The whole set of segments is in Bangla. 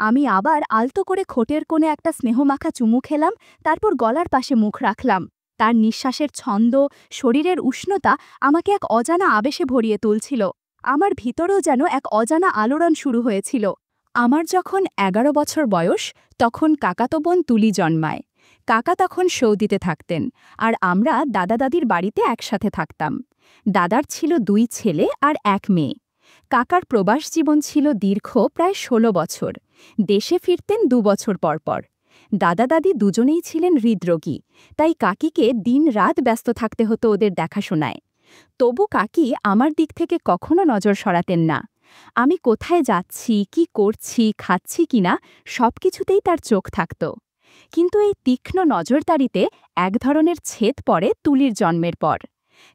আমি আবার আলতো করে খোটের কোণে একটা স্নেহমাখা চুমু খেলাম, তারপর গলার পাশে মুখ রাখলাম। তার নিঃশ্বাসের ছন্দ, শরীরের উষ্ণতা আমাকে এক অজানা আবেশে ভরিয়ে তুলছিল। আমার ভিতরেও যেন এক অজানা আলোড়ন শুরু হয়েছিল। আমার যখন ১১ বছর বয়স, তখন কাকাতো বোন তুলি জন্মায়। কাকা তখন সৌদিতে থাকতেন, আর আমরা দাদা দাদির বাড়িতে একসাথে থাকতাম। দাদার ছিল ২ ছেলে আর ১ মেয়ে। কাকার প্রবাস জীবন ছিল দীর্ঘ, প্রায় ১৬ বছর। দেশে ফিরতেন ২ বছর পর পর। দাদা দাদি দুজনেই ছিলেন হৃদরোগী, তাই কাকিকে দিন-রাত ব্যস্ত থাকতে হতো ওদের দেখাশোনায়। তবু কাকি আমার দিক থেকে কখনো নজর সরাতেন না। আমি কোথায় যাচ্ছি, কি করছি, খাচ্ছি কিনা, সবকিছুতেই তার চোখ থাকত। কিন্তু এই তীক্ষ্ণ নজরদারিতে এক ধরনের ছেদ পড়ে তুলির জন্মের পর।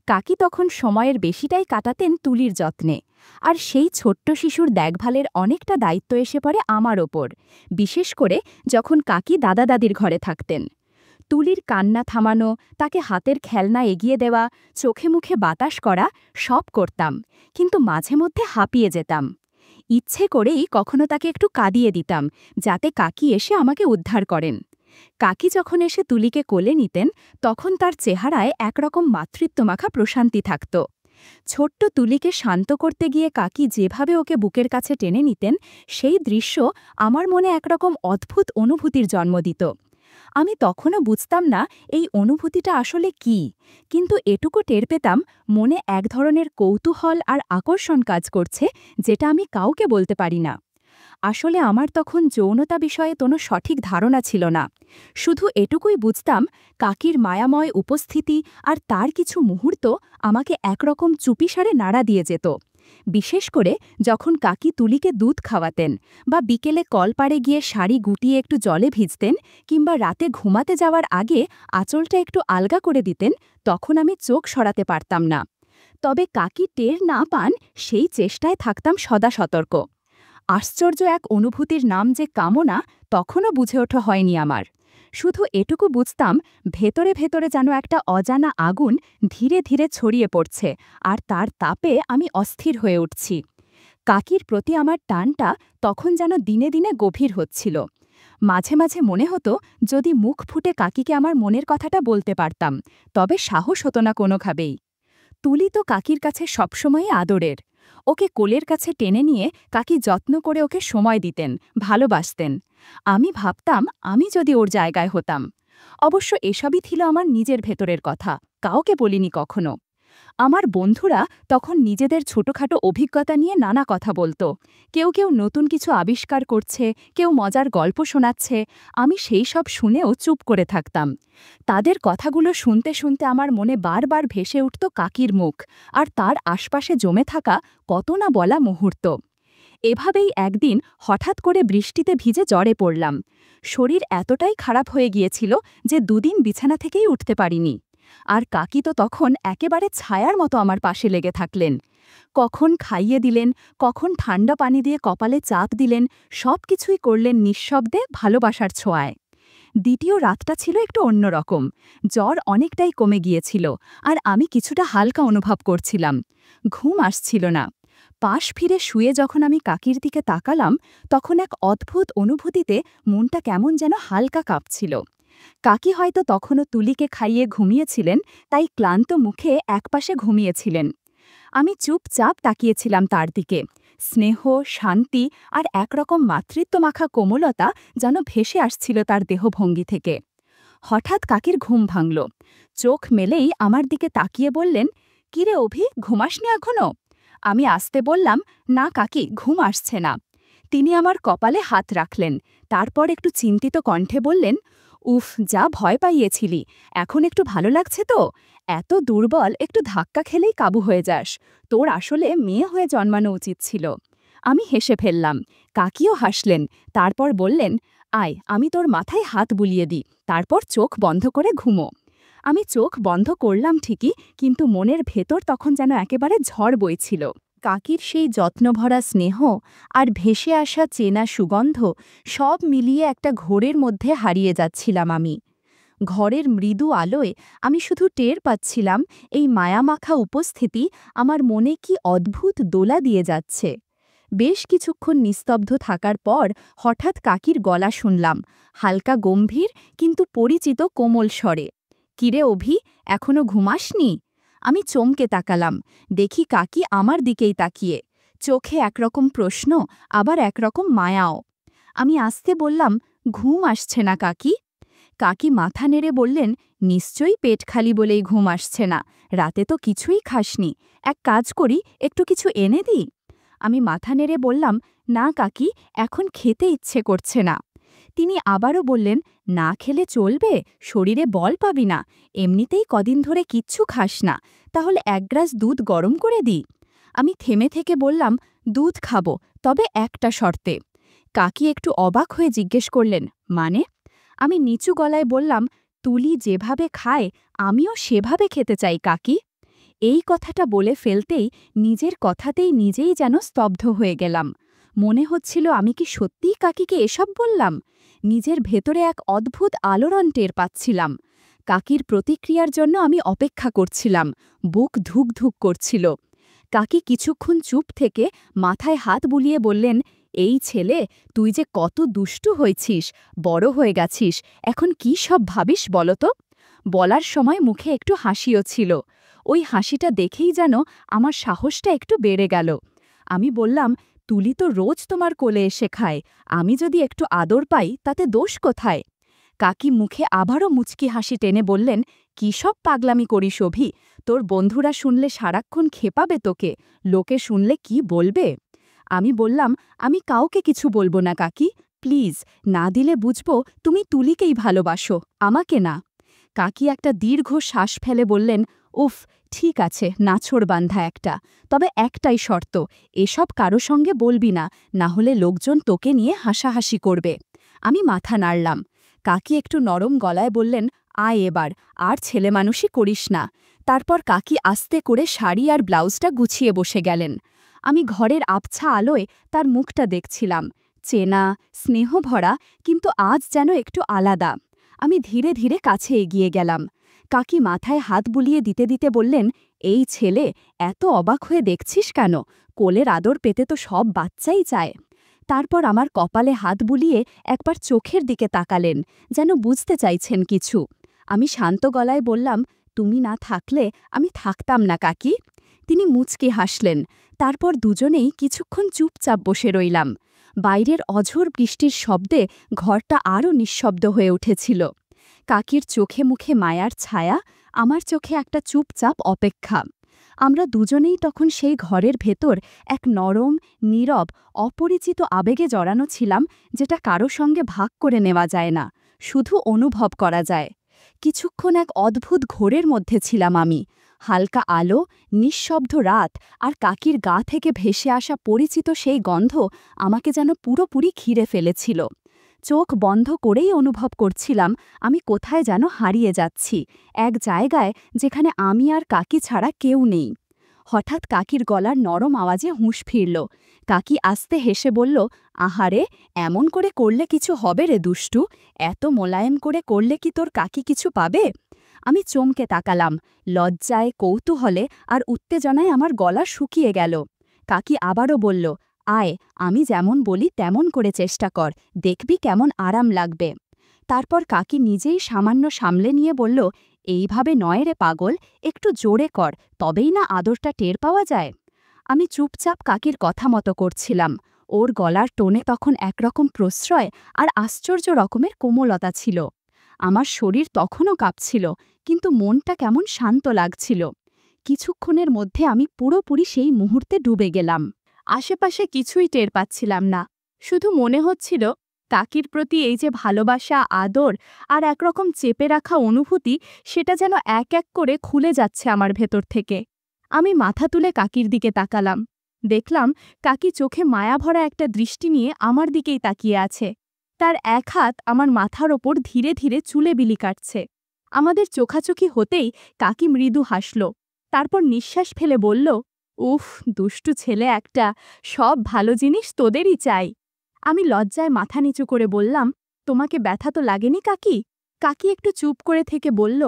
কাকি তখন সময়ের বেশিটাই কাটাতেন তুলির যত্নে, আর সেই ছোট্ট শিশুর দেখভালের অনেকটা দায়িত্ব এসে পড়ে আমার ওপর, বিশেষ করে যখন কাকি দাদা দাদির ঘরে থাকতেন। তুলির কান্না থামানো, তাকে হাতের খেলনা এগিয়ে দেওয়া, চোখে মুখে বাতাস করা, সব করতাম, কিন্তু মাঝে মধ্যে হাঁপিয়ে যেতাম। ইচ্ছে করেই কখনো তাকে একটু কাঁদিয়ে দিতাম, যাতে কাকি এসে আমাকে উদ্ধার করেন। কাকি যখন এসে তুলিকে কোলে নিতেন, তখন তার চেহারায় একরকম মাতৃত্বমাখা প্রশান্তি থাকত। ছোট্ট তুলিকে শান্ত করতে গিয়ে কাকি যেভাবে ওকে বুকের কাছে টেনে নিতেন, সেই দৃশ্য আমার মনে একরকম অদ্ভুত অনুভূতির জন্ম দিত। আমি তখনও বুঝতাম না এই অনুভূতিটা আসলে কী, কিন্তু এটুকু টের পেতাম মনে এক ধরনের কৌতূহল আর আকর্ষণ কাজ করছে, যেটা আমি কাউকে বলতে পারি না। আসলে আমার তখন যৌনতা বিষয়ে কোনো সঠিক ধারণা ছিল না। শুধু এটুকুই বুঝতাম, কাকির মায়াময় উপস্থিতি আর তার কিছু মুহূর্ত আমাকে একরকম চুপিসারে নাড়া দিয়ে যেত। বিশেষ করে যখন কাকি তুলিকে দুধ খাওয়াতেন, বা বিকেলে কলপাড়ে গিয়ে শাড়ি গুটিয়ে একটু জলে ভিজতেন, কিংবা রাতে ঘুমাতে যাওয়ার আগে আঁচলটা একটু আলগা করে দিতেন, তখন আমি চোখ সরাতে পারতাম না। তবে কাকি টের না পান, সেই চেষ্টায় থাকতাম সদা সতর্ক। আশ্চর্য এক অনুভূতির নাম যে কামনা, তখনও বুঝে ওঠা হয়নি আমার। শুধু এটুকু বুঝতাম, ভেতরে ভেতরে যেন একটা অজানা আগুন ধীরে ধীরে ছড়িয়ে পড়ছে, আর তার তাপে আমি অস্থির হয়ে উঠছি। কাকির প্রতি আমার টানটা তখন যেন দিনে দিনে গভীর হচ্ছিল। মাঝে মাঝে মনে হতো, যদি মুখ ফুটে কাকিকে আমার মনের কথাটা বলতে পারতাম, তবে সাহস হতো না কোনোভাবেই। তুলি তো কাকির কাছে সবসময়ই আদরের। ওকে কোলের কাছে টেনে নিয়ে কাকি যত্ন করে ওকে সময় দিতেন, ভালোবাসতেন। আমি ভাবতাম, আমি যদি ওর জায়গায় হতাম। অবশ্য এসবই ছিল আমার নিজের ভেতরের কথা, কাউকে বলিনি কখনো। আমার বন্ধুরা তখন নিজেদের ছোটখাটো অভিজ্ঞতা নিয়ে নানা কথা বলতো। কেউ কেউ নতুন কিছু আবিষ্কার করছে, কেউ মজার গল্প শোনাচ্ছে। আমি সেই সব শুনেও চুপ করে থাকতাম। তাদের কথাগুলো শুনতে শুনতে আমার মনে বারবার ভেসে উঠত কাকির মুখ, আর তার আশপাশে জমে থাকা কত না বলা মুহূর্ত। এভাবেই একদিন হঠাৎ করে বৃষ্টিতে ভিজে জ্বরে পড়লাম। শরীর এতটাই খারাপ হয়ে গিয়েছিল যে ২ দিন বিছানা থেকেই উঠতে পারিনি। আর কাকি তো তখন একেবারে ছায়ার মতো আমার পাশে লেগে থাকলেন। কখন খাইয়ে দিলেন, কখন ঠান্ডা পানি দিয়ে কপালে চাপ দিলেন, সব কিছুই করলেন নিঃশব্দে, ভালোবাসার ছোঁয়ায়। দ্বিতীয় রাতটা ছিল একটু অন্যরকম। জ্বর অনেকটাই কমে গিয়েছিল, আর আমি কিছুটা হালকা অনুভব করছিলাম। ঘুম আসছিল না। পাশ ফিরে শুয়ে যখন আমি কাকির দিকে তাকালাম, তখন এক অদ্ভুত অনুভূতিতে মনটা কেমন যেন হালকা কাঁপছিল। কাকি হয়তো তখনও তুলিকে খাইয়ে ঘুমিয়েছিলেন, তাই ক্লান্ত মুখে একপাশে ঘুমিয়েছিলেন। আমি চুপচাপ তাকিয়েছিলাম তার দিকে। স্নেহ, শান্তি আর একরকম মাতৃত্বমাখা কোমলতা যেন ভেসে আসছিল তার দেহভঙ্গি থেকে। হঠাৎ কাকির ঘুম ভাঙল। চোখ মেলেই আমার দিকে তাকিয়ে বললেন, "কিরে অভি, ঘুমাসনি এখনো?" আমি আস্তে বললাম, "না কাকি, ঘুম আসছে না।" তিনি আমার কপালে হাত রাখলেন, তারপর একটু চিন্তিত কণ্ঠে বললেন, "উফ, যা ভয় পাইয়েছিলি, এখন একটু ভালো লাগছে তো? এত দুর্বল, একটু ধাক্কা খেলেই কাবু হয়ে যাস। তোর আসলে মেয়ে হয়ে জন্মানো উচিত ছিল।" আমি হেসে ফেললাম। কাকিও হাসলেন, তারপর বললেন, "আয়, আমি তোর মাথায় হাত বুলিয়ে দিই, তারপর চোখ বন্ধ করে ঘুমো।" আমি চোখ বন্ধ করলাম ঠিকই, কিন্তু মনের ভেতর তখন যেন একেবারে ঝড় বইছিল। কাকির সেই যত্নভরা স্নেহ আর ভেসে আসা চেনা সুগন্ধ, সব মিলিয়ে একটা ঘোরের মধ্যে হারিয়ে যাচ্ছিলাম আমি। ঘরের মৃদু আলোয় আমি শুধু টের পাচ্ছিলাম, এই মায়ামাখা উপস্থিতি আমার মনে কি অদ্ভুত দোলা দিয়ে যাচ্ছে। বেশ কিছুক্ষণ নিস্তব্ধ থাকার পর হঠাৎ কাকির গলা শুনলাম, হালকা গম্ভীর কিন্তু পরিচিত কোমল স্বরে। কিরে অভি, এখনো ঘুমাসনি? আমি চমকে তাকালাম, দেখি কাকি আমার দিকেই তাকিয়ে, চোখে একরকম প্রশ্ন, আবার একরকম মায়াও। আমি আস্তে বললাম, ঘুম আসছে না কাকি? কাকি মাথা নেড়ে বললেন, নিশ্চয়ই পেট খালি বলেই ঘুম আসছে না, রাতে তো কিছুই খাসনি, এক কাজ করি, একটু কিছু এনে দিই? আমি মাথা নেড়ে বললাম, না কাকি, এখন খেতে ইচ্ছে করছে না। তিনি আবারও বললেন, না খেলে চলবে, শরীরে বল পাবি না, এমনিতেই কদিন ধরে কিচ্ছু খাস না, তাহলে এক গ্লাস দুধ গরম করে দিই? আমি থেমে থেকে বললাম, দুধ খাবো, তবে একটা শর্তে। কাকি একটু অবাক হয়ে জিজ্ঞেস করলেন, মানে? আমি নিচু গলায় বললাম, তুলি যেভাবে খায় আমিও সেভাবে খেতে চাই কাকি। এই কথাটা বলে ফেলতেই নিজের কথাতেই নিজেই যেন স্তব্ধ হয়ে গেলাম। মনে হচ্ছিল আমি কি সত্যিই কাকিকে এসব বললাম? নিজের ভেতরে এক অদ্ভুত আলোড়ন টের পাচ্ছিলাম। কাকির প্রতিক্রিয়ার জন্য আমি অপেক্ষা করছিলাম, বুক ধুক ধুক করছিল। কাকি কিছুক্ষণ চুপ থেকে মাথায় হাত বুলিয়ে বললেন, এই ছেলে, তুই যে কত দুষ্টু হয়েছিস, বড় হয়ে গেছিস, এখন কি সব ভাবিস বলতো? বলার সময় মুখে একটু হাসিও ছিল। ওই হাসিটা দেখেই যেন আমার সাহসটা একটু বেড়ে গেল। আমি বললাম, তুলি তো রোজ তোমার কোলে এসে খায়, আমি যদি একটু আদর পাই তাতে দোষ কোথায়? কাকি মুখে আবারও মুচকি হাসি টেনে বললেন, কী সব পাগলামি করিস অভি, তোর বন্ধুরা শুনলে সারাক্ষণ খেপাবে তোকে, লোকে শুনলে কি বলবে? আমি বললাম, আমি কাউকে কিছু বলবো না কাকি, প্লিজ, না দিলে বুঝবো তুমি তুলিকেই ভালোবাসো, আমাকে না। কাকি একটা দীর্ঘ শ্বাস ফেলে বললেন, উফ, ঠিক আছে, নাছোড়বান্ধা একটা, তবে একটাই শর্ত, এসব কারো সঙ্গে বলবি না, না হলে লোকজন তোকে নিয়ে হাসাহাসি করবে। আমি মাথা নাড়লাম। কাকি একটু নরম গলায় বললেন, আয় এবার, আর ছেলেমানুষই করিস না। তারপর কাকি আস্তে করে শাড়ি আর ব্লাউজটা গুছিয়ে বসে গেলেন। আমি ঘরের আবছা আলোয় তার মুখটা দেখছিলাম, চেনা, স্নেহভরা, কিন্তু আজ যেন একটু আলাদা। আমি ধীরে ধীরে কাছে এগিয়ে গেলাম। কাকি মাথায় হাত বুলিয়ে দিতে দিতে বললেন, এই ছেলে, এত অবাক হয়ে দেখছিস কেন? কোলের আদর পেতে তো সব বাচ্চাই চায়। তারপর আমার কপালে হাত বুলিয়ে একবার চোখের দিকে তাকালেন, যেন বুঝতে চাইছেন কিছু। আমি শান্ত গলায় বললাম, তুমি না থাকলে আমি থাকতাম না কাকি। তিনি মুচকি হাসলেন। তারপর দুজনেই কিছুক্ষণ চুপচাপ বসে রইলাম। বাইরের অঝোর বৃষ্টির শব্দে ঘরটা আরও নিঃশব্দ হয়ে উঠেছিল। কাকির চোখে মুখে মায়ার ছায়া, আমার চোখে একটা চুপচাপ অপেক্ষা। আমরা দুজনেই তখন সেই ঘরের ভেতর এক নরম, নীরব, অপরিচিত আবেগে জড়ানো ছিলাম, যেটা কারো সঙ্গে ভাগ করে নেওয়া যায় না, শুধু অনুভব করা যায়। কিছুক্ষণ এক অদ্ভুত ঘোরের মধ্যে ছিলাম আমি। হালকা আলো, নিঃশব্দ রাত, আর কাকির গা থেকে ভেসে আসা পরিচিত সেই গন্ধ আমাকে যেন পুরোপুরি ঘিরে ফেলেছিল। চোখ বন্ধ করেই অনুভব করছিলাম আমি কোথায় যেন হারিয়ে যাচ্ছি, এক জায়গায় যেখানে আমি আর কাকি ছাড়া কেউ নেই। হঠাৎ কাকির গলার নরম আওয়াজে হুঁশ ফিরল। কাকি আস্তে হেসে বলল, আহারে, এমন করে করলে কিছু হবে রে দুষ্টু, এত মোলায়েম করে করলে কি তোর কাকি কিছু পাবে? আমি চমকে তাকালাম, লজ্জায়, কৌতূহলে আর উত্তেজনায় আমার গলা শুকিয়ে গেল। কাকি আবারও বলল, আয়, আমি যেমন বলি তেমন করে চেষ্টা কর, দেখবি কেমন আরাম লাগবে। তারপর কাকি নিজেই সামান্য সামলে নিয়ে বলল, এইভাবে নয় রে পাগল, একটু জোরে কর, তবেই না আদরটা টের পাওয়া যায়। আমি চুপচাপ কাকির কথা মতো করছিলাম। ওর গলার টোনে তখন একরকম প্রশ্রয় আর আশ্চর্য রকমের কোমলতা ছিল। আমার শরীর তখনও কাঁপছিল, কিন্তু মনটা কেমন শান্ত লাগছিল। কিছুক্ষণের মধ্যে আমি পুরোপুরি সেই মুহূর্তে ডুবে গেলাম। আশেপাশে কিছুই টের পাচ্ছিলাম না, শুধু মনে হচ্ছিল কাকির প্রতি এই যে ভালোবাসা, আদর আর একরকম চেপে রাখা অনুভূতি, সেটা যেন এক এক করে খুলে যাচ্ছে আমার ভেতর থেকে। আমি মাথা তুলে কাকির দিকে তাকালাম। দেখলাম কাকি চোখে মায়াভরা একটা দৃষ্টি নিয়ে আমার দিকেই তাকিয়ে আছে। তার এক হাত আমার মাথার ওপর ধীরে ধীরে চুলে বিলি কাটছে। আমাদের চোখাচোখি হতেই কাকি মৃদু হাসল, তারপর নিঃশ্বাস ফেলে বলল, উফ, দুষ্টু ছেলে একটা, সব ভালো জিনিস তোদেরই চাই। আমি লজ্জায় মাথা নিচু করে বললাম, তোমাকে ব্যথা তো লাগেনি কাকি? কাকি একটু চুপ করে থেকে বলল,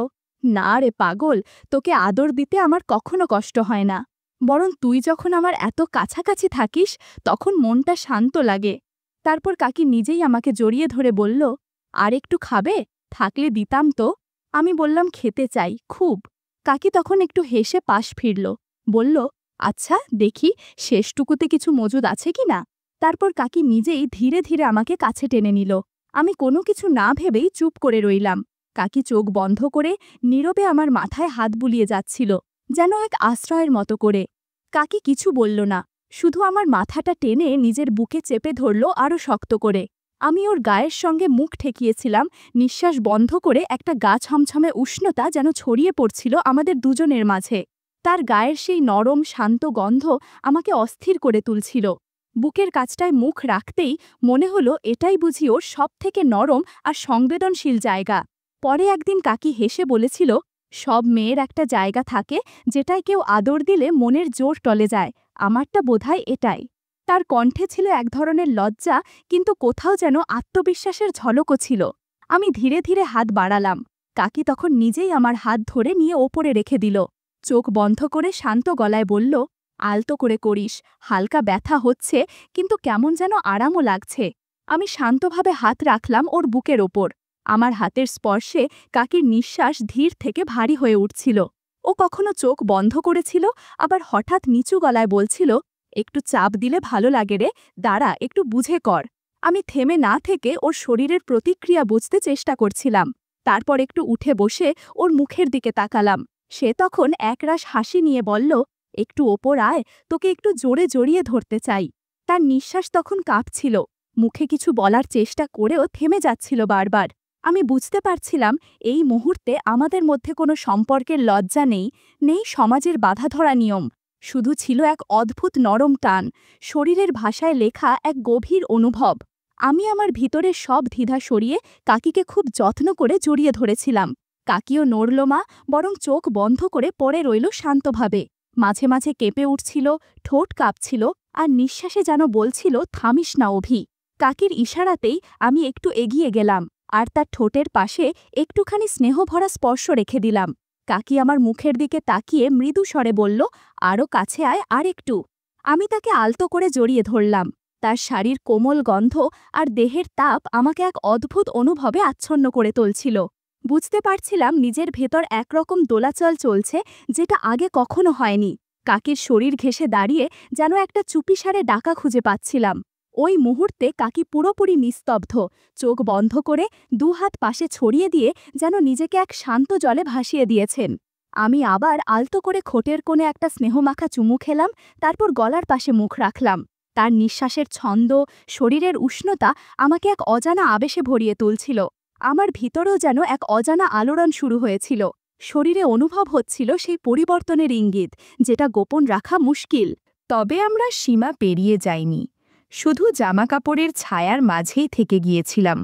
না রে পাগল, তোকে আদর দিতে আমার কখনো কষ্ট হয় না। বরং তুই যখন আমার এত কাছাকাছি থাকিস তখন মনটা শান্ত লাগে। তারপর কাকি নিজেই আমাকে জড়িয়ে ধরে বলল, আর একটু খাবে? থাকলে দিতাম তো। আমি বললাম, খেতে চাই খুব। কাকি তখন একটু হেসে পাশ ফিরল, বলল, আচ্ছা দেখি শেষটুকুতে কিছু মজুদ আছে কি না। তারপর কাকি নিজেই ধীরে ধীরে আমাকে কাছে টেনে নিল। আমি কোনো কিছু না ভেবেই চুপ করে রইলাম। কাকি চোখ বন্ধ করে নীরবে আমার মাথায় হাত বুলিয়ে যাচ্ছিল, যেন এক আশ্রয়ের মতো করে। কাকি কিছু বলল না, শুধু আমার মাথাটা টেনে নিজের বুকে চেপে ধরল আরও শক্ত করে। আমি ওর গায়ের সঙ্গে মুখ ঠেকিয়েছিলাম, নিঃশ্বাস বন্ধ করে। একটা গা ছমছমে উষ্ণতা যেন ছড়িয়ে পড়ছিল আমাদের দুজনের মাঝে। তার গায়ের সেই নরম শান্ত গন্ধ আমাকে অস্থির করে তুলছিল। বুকের কাছটায় মুখ রাখতেই মনে হলো এটাই বুঝি ওর সবথেকে নরম আর সংবেদনশীল জায়গা। পরে একদিন কাকি হেসে বলেছিল, সব মেয়ের একটা জায়গা থাকে যেটায় কেউ আদর দিলে মনের জোর টলে যায়, আমারটা বোধহয় এটাই। তার কণ্ঠে ছিল এক ধরনের লজ্জা, কিন্তু কোথাও যেন আত্মবিশ্বাসের ঝলকও ছিল। আমি ধীরে ধীরে হাত বাড়ালাম। কাকি তখন নিজেই আমার হাত ধরে নিয়ে ওপরে রেখে দিল। চোখ বন্ধ করে শান্ত গলায় বলল, আলতো করে করিস, হালকা ব্যথা হচ্ছে কিন্তু কেমন যেন আরামও লাগছে। আমি শান্তভাবে হাত রাখলাম ওর বুকের ওপর। আমার হাতের স্পর্শে কাকির নিঃশ্বাস ধীর থেকে ভারী হয়ে উঠছিল। ও কখনো চোখ বন্ধ করেছিল, আবার হঠাৎ নিচু গলায় বলছিল, একটু চাপ দিলে ভালো লাগে রে, দাঁড়া একটু বুঝে কর। আমি থেমে না থেকে ওর শরীরের প্রতিক্রিয়া বুঝতে চেষ্টা করছিলাম। তারপর একটু উঠে বসে ওর মুখের দিকে তাকালাম। সে তখন একরাশ হাসি নিয়ে বলল, একটু ওপর আয়, তোকে একটু জোরে জড়িয়ে ধরতে চাই। তার নিঃশ্বাস তখন কাঁপছিল, মুখে কিছু বলার চেষ্টা করেও থেমে যাচ্ছিল বারবার। আমি বুঝতে পারছিলাম এই মুহূর্তে আমাদের মধ্যে কোনো সম্পর্কের লজ্জা নেই, নেই সমাজের বাধাধরা নিয়ম। শুধু ছিল এক অদ্ভুত নরম টান, শরীরের ভাষায় লেখা এক গভীর অনুভব। আমি আমার ভিতরের সব দ্বিধা সরিয়ে কাকিকে খুব যত্ন করে জড়িয়ে ধরেছিলাম। কাকিও নড়ল মা, বরং চোখ বন্ধ করে পড়ে রইল শান্তভাবে। মাঝে মাঝে কেঁপে উঠছিল, ঠোঁট কাঁপছিল, আর নিঃশ্বাসে যেন বলছিল, থামিস না অভি। কাকির ইশারাতেই আমি একটু এগিয়ে গেলাম, আর তার ঠোঁটের পাশে একটুখানি স্নেহভরা স্পর্শ রেখে দিলাম। কাকি আমার মুখের দিকে তাকিয়ে মৃদু স্বরে বলল, আরও কাছে আয়, আর একটু। আমি তাকে আলতো করে জড়িয়ে ধরলাম। তার শাড়ির কোমল গন্ধ আর দেহের তাপ আমাকে এক অদ্ভুত অনুভবে আচ্ছন্ন করে তুলছিল। বুঝতে পারছিলাম নিজের ভেতর একরকম দোলাচল চলছে, যেটা আগে কখনো হয়নি। কাকির শরীর ঘেঁষে দাঁড়িয়ে যেন একটা চুপিসারে ডাকা খুঁজে পাচ্ছিলাম। ওই মুহূর্তে কাকি পুরোপুরি নিস্তব্ধ, চোখ বন্ধ করে দুহাত পাশে ছড়িয়ে দিয়ে যেন নিজেকে এক শান্ত জলে ভাসিয়ে দিয়েছেন। আমি আবার আলতো করে ঠোঁটের কোণে একটা স্নেহমাখা চুমু খেলাম, তারপর গলার পাশে মুখ রাখলাম। তার নিঃশ্বাসের ছন্দ, শরীরের উষ্ণতা আমাকে এক অজানা আবেশে ভরিয়ে তুলছিল। আমার ভিতরেও যেন এক অজানা আলোড়ন শুরু হয়েছিল। শরীরে অনুভব হচ্ছিল সেই পরিবর্তনের ইঙ্গিত, যেটা গোপন রাখা মুশকিল। তবে আমরা সীমা পেরিয়ে যাইনি, শুধু জামাকাপড়ের ছায়ার মাঝেই থেকে গিয়েছিলাম।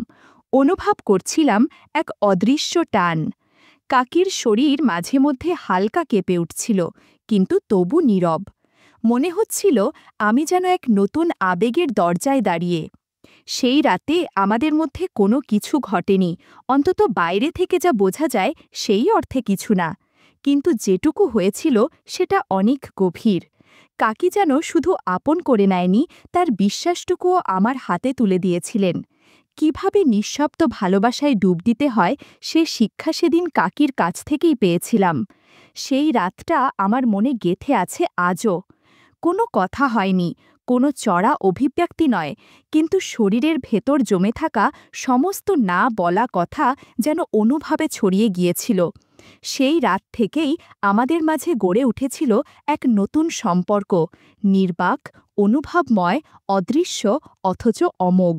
অনুভব করছিলাম এক অদৃশ্য টান। কাকির শরীর মাঝে মধ্যে হালকা কেঁপে উঠছিল, কিন্তু তবু নীরব। মনে হচ্ছিল আমি যেন এক নতুন আবেগের দরজায় দাঁড়িয়ে। সেই রাতে আমাদের মধ্যে কোনো কিছু ঘটেনি, অন্তত বাইরে থেকে যা বোঝা যায় সেই অর্থে কিছু না। কিন্তু যেটুকু হয়েছিল সেটা অনেক গভীর। কাকি যেন শুধু আপন করে নেয়নি, তার বিশ্বাসটুকুও আমার হাতে তুলে দিয়েছিলেন। কিভাবে নিঃশব্দ ভালোবাসায় ডুব দিতে হয় সে শিক্ষা সেদিন কাকির কাছ থেকেই পেয়েছিলাম। সেই রাতটা আমার মনে গেঁথে আছে আজও। কোনো কথা হয়নি, কোনো চড়া অভিব্যক্তি নয়, কিন্তু শরীরের ভেতর জমে থাকা সমস্ত না বলা কথা যেন অনুভবে ছড়িয়ে গিয়েছিল। সেই রাত থেকেই আমাদের মাঝে গড়ে উঠেছিল এক নতুন সম্পর্ক, নির্বাক, অনুভবময়, অদৃশ্য অথচ অমোঘ।